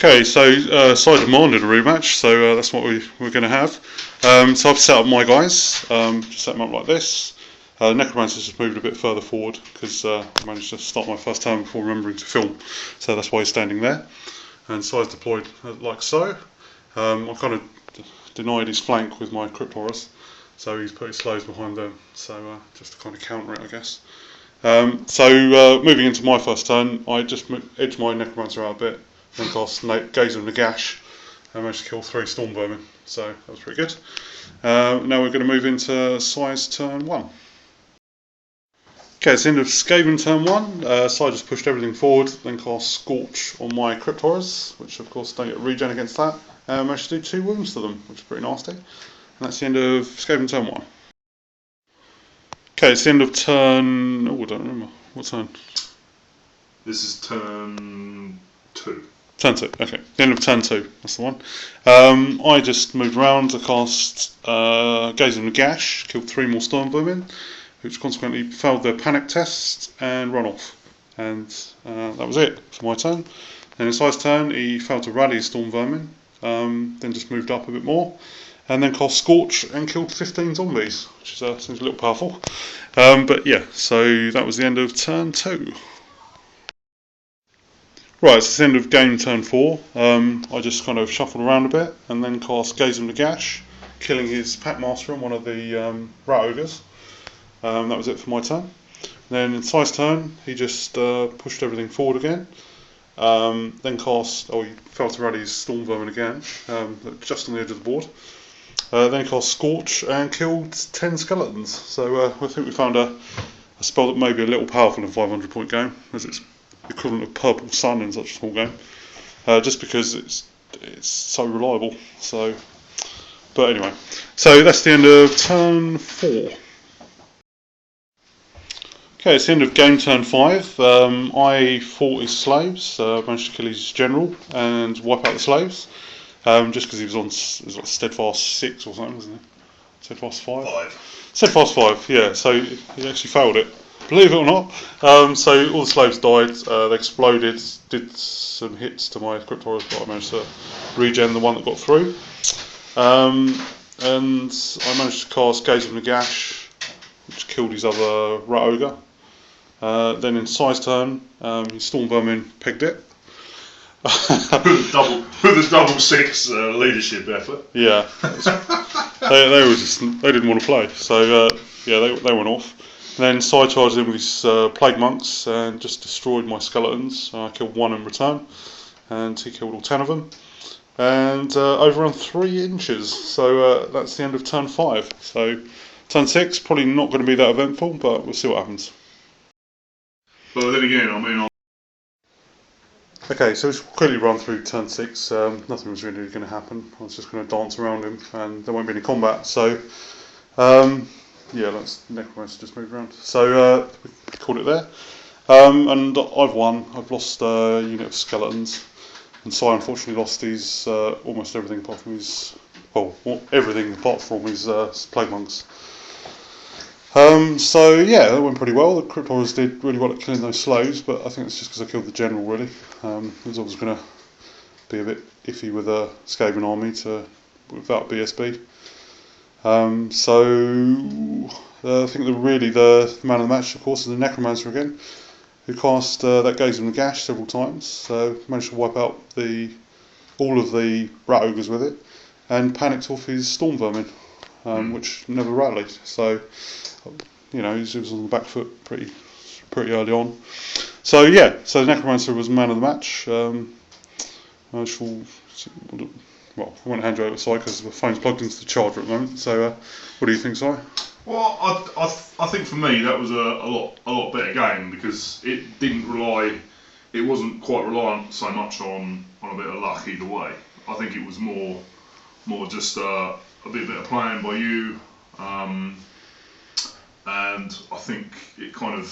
Okay, so side demanded a rematch, so that's what we're going to have. So I've set up my guys, just set them up like this. Necromancer's just moved a bit further forward because I managed to start my first turn before remembering to film, so that's why he's standing there. And Si's deployed like so. I kind of denied his flank with my Crypt Horrors, so he's put his slows behind them, so just to kind of counter it, I guess. Moving into my first turn, I just edged my Necromancer out a bit, then cast Gaze of Nagash, and managed to kill 3 Storm Vermin, so that was pretty good. Now we're going to move into Si's turn 1. Okay, it's the end of Skaven turn 1. Si just pushed everything forward, then cast Scorch on my Crypt Horrors, which of course don't get regen against that, and managed to do 2 wounds to them, which is pretty nasty. And that's the end of Skaven turn 1. Okay, it's the end of turn... oh, I don't remember. What turn? This is turn 2. Turn 2, okay. The end of turn 2, that's the one. I just moved around to cast Gaze of Nagash, killed 3 more Storm Vermin, which consequently failed their panic test and run off. And that was it for my turn. Then in Si's turn, he failed to rally his Storm Vermin, then just moved up a bit more, and then cast Scorch and killed 15 zombies, which seems a little powerful. But yeah, so that was the end of turn 2. Right, it's the end of game turn 4. I just kind of shuffled around a bit and then cast Gaze of Nagash, killing his Packmaster and one of the Rat Ogres. That was it for my turn. Then in Si's turn, he just pushed everything forward again. Then cast, he failed to rally his Storm Vermin again, just on the edge of the board. Then cast Scorch and killed 10 skeletons. So I think we found a spell that may be a little powerful in a 500 point game, as it's equivalent of Purple Sun in such a small game. Just because it's so reliable. So, but anyway, so that's the end of turn 4. Okay, it's the end of game turn 5. I fought his slaves, managed to kill his general and wipe out the slaves. Just because he was on like Steadfast 6 or something, wasn't he? Steadfast 5? Steadfast 5, yeah, so he actually failed it, believe it or not. So all the slaves died, they exploded, did some hits to my Crypt Horrors, but I managed to regen the one that got through. And I managed to cast Gaze of Nagash, which killed his other Rat Ogre. Then in Si's turn, his Storm Vermin pegged it. With a double 6 leadership effort. Yeah, they didn't want to play, so they went off. And then Si charged in with his Plague Monks and just destroyed my skeletons. I killed 1 in return, and he killed all 10 of them, and overrun 3 inches. So that's the end of turn 5. So turn 6 probably not going to be that eventful, but we'll see what happens. But then again, Okay, so it's quickly run through turn 6. Nothing was really going to happen. I was just going to dance around him, and there won't be any combat. So, let's Necromancer just move around. So we called it there. And I've won. I've lost a unit of skeletons, and Si unfortunately lost his almost everything apart from his everything apart from his Plague Monks. That went pretty well. The Crypt Horrors did really well at killing those slows, but I think it's just because I killed the general, really. It was always going to be a bit iffy with a Skaven army without BSB. I think the man of the match, of course, is the Necromancer again, who cast that Gaze of Nagash several times, so managed to wipe out all of the Rat Ogres with it, and panicked off his Storm Vermin, which never rallied. So, he was on the back foot pretty early on. So the Necromancer was man of the match. I won't hand you over to Si because the phone's plugged into the charger at the moment. So what do you think, Si? Well, I think for me that was a lot better game because it wasn't quite reliant so much on a bit of luck either way. I think it was more just a bit of playing by you. And I think it kind of,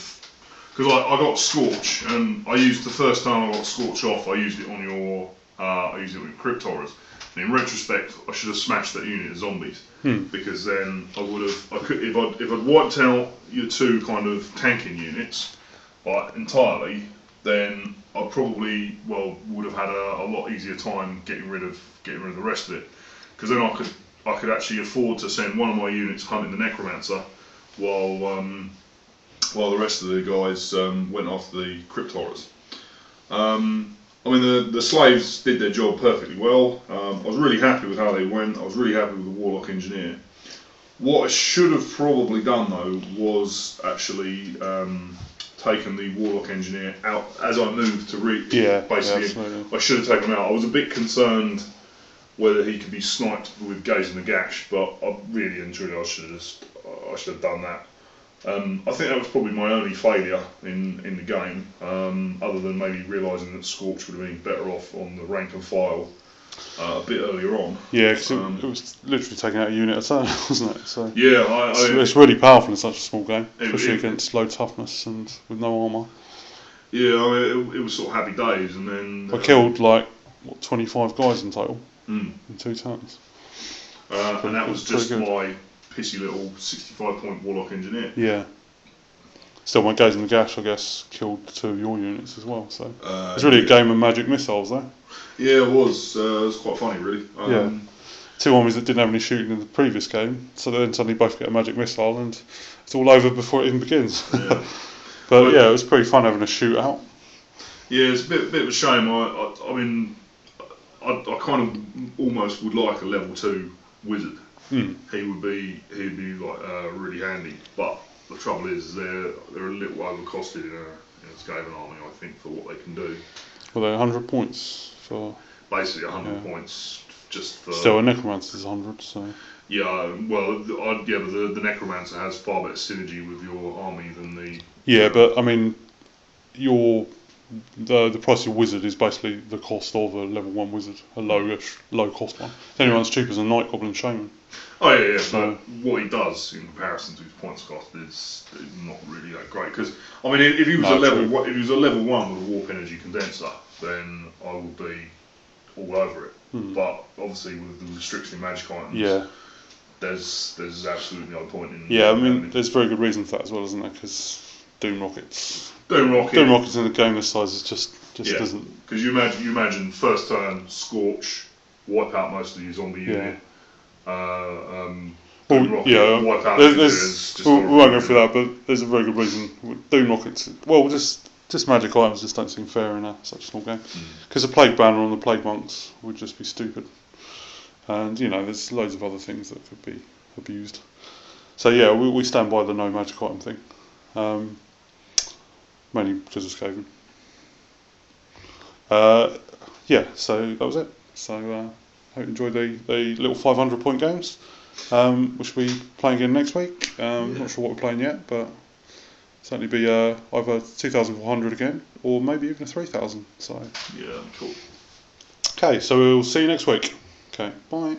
because I got Scorch, and I used the first time I got Scorch off, I used it on your Crypt Horrors. And in retrospect, I should have smashed that unit of zombies because then if I'd wiped out your 2 kind of tanking units entirely, then I probably would have had a lot easier time getting rid of the rest of it, because then I could actually afford to send one of my units hunting the necromancer while the rest of the guys went after the crypt horrors. I mean, the slaves did their job perfectly well. I was really happy with how they went. I was really happy with the warlock engineer. What I should have probably done though was actually taken the warlock engineer out as I moved to basically. I should have taken him out. I was a bit concerned whether he could be sniped with Gaze and the Gash, but I really and truly I should have done that. I think that was probably my only failure in the game, other than maybe realising that Scorch would have been better off on the rank and file a bit earlier on. Yeah, because it was literally taking out a unit at a turn, wasn't it? So yeah, it's really powerful in such a small game, especially against low toughness and with no armour. Yeah, I mean, it was sort of happy days, and then I killed 25 guys in total in 2 turns. And that was just my pissy little 65-point warlock engineer. Yeah. Still, my Gaze and the Gash, I guess, killed 2 of your units as well. So it's really a game of magic missiles, though. Yeah, it was. It was quite funny, really. Yeah. 2 armies that didn't have any shooting in the previous game, so then suddenly both get a magic missile, and it's all over before it even begins. Yeah. but yeah, it was pretty fun having a shootout. Yeah, it's a bit of a shame. I mean, I kind of almost would like a level 2 wizard. He would be like really handy, but the trouble is they're a little overcosted in a Skaven army, I think, for what they can do. Well, they're 100 points for basically 100 points just for. Still, a necromancer's 100, so. Yeah, well, but the necromancer has far better synergy with your army than the. Yeah, but I mean, the price of a wizard is basically the cost of a level 1 wizard, a low cost one. If anyone's cheap as a Night Goblin Shaman. Oh yeah, so, but what he does in comparison to his points cost is not really that great. Because I mean, if he was a level 1 with a warp energy condenser, then I would be all over it. But obviously with the restriction in magic items, there's absolutely no point in. Yeah, I mean, there's very good reason for that as well, isn't there? Because Doom rockets in the game this size just doesn't. Because you imagine first turn Scorch, wipe out most of your zombie unit. We won't go through that, but there's a very good reason. Doom rockets, well, just magic items just don't seem fair in such a small game. Because a plague banner on the plague monks would just be stupid, and there's loads of other things that could be abused. So yeah, we stand by the no magic item thing, mainly because of Skaven. Yeah, so that was it. So. Hope you enjoyed the little 500-point games. We should be playing again next week. Not sure what we're playing yet, but certainly be either 2,400 again, or maybe even a 3,000. So yeah, cool. Okay, so we'll see you next week. Okay, bye.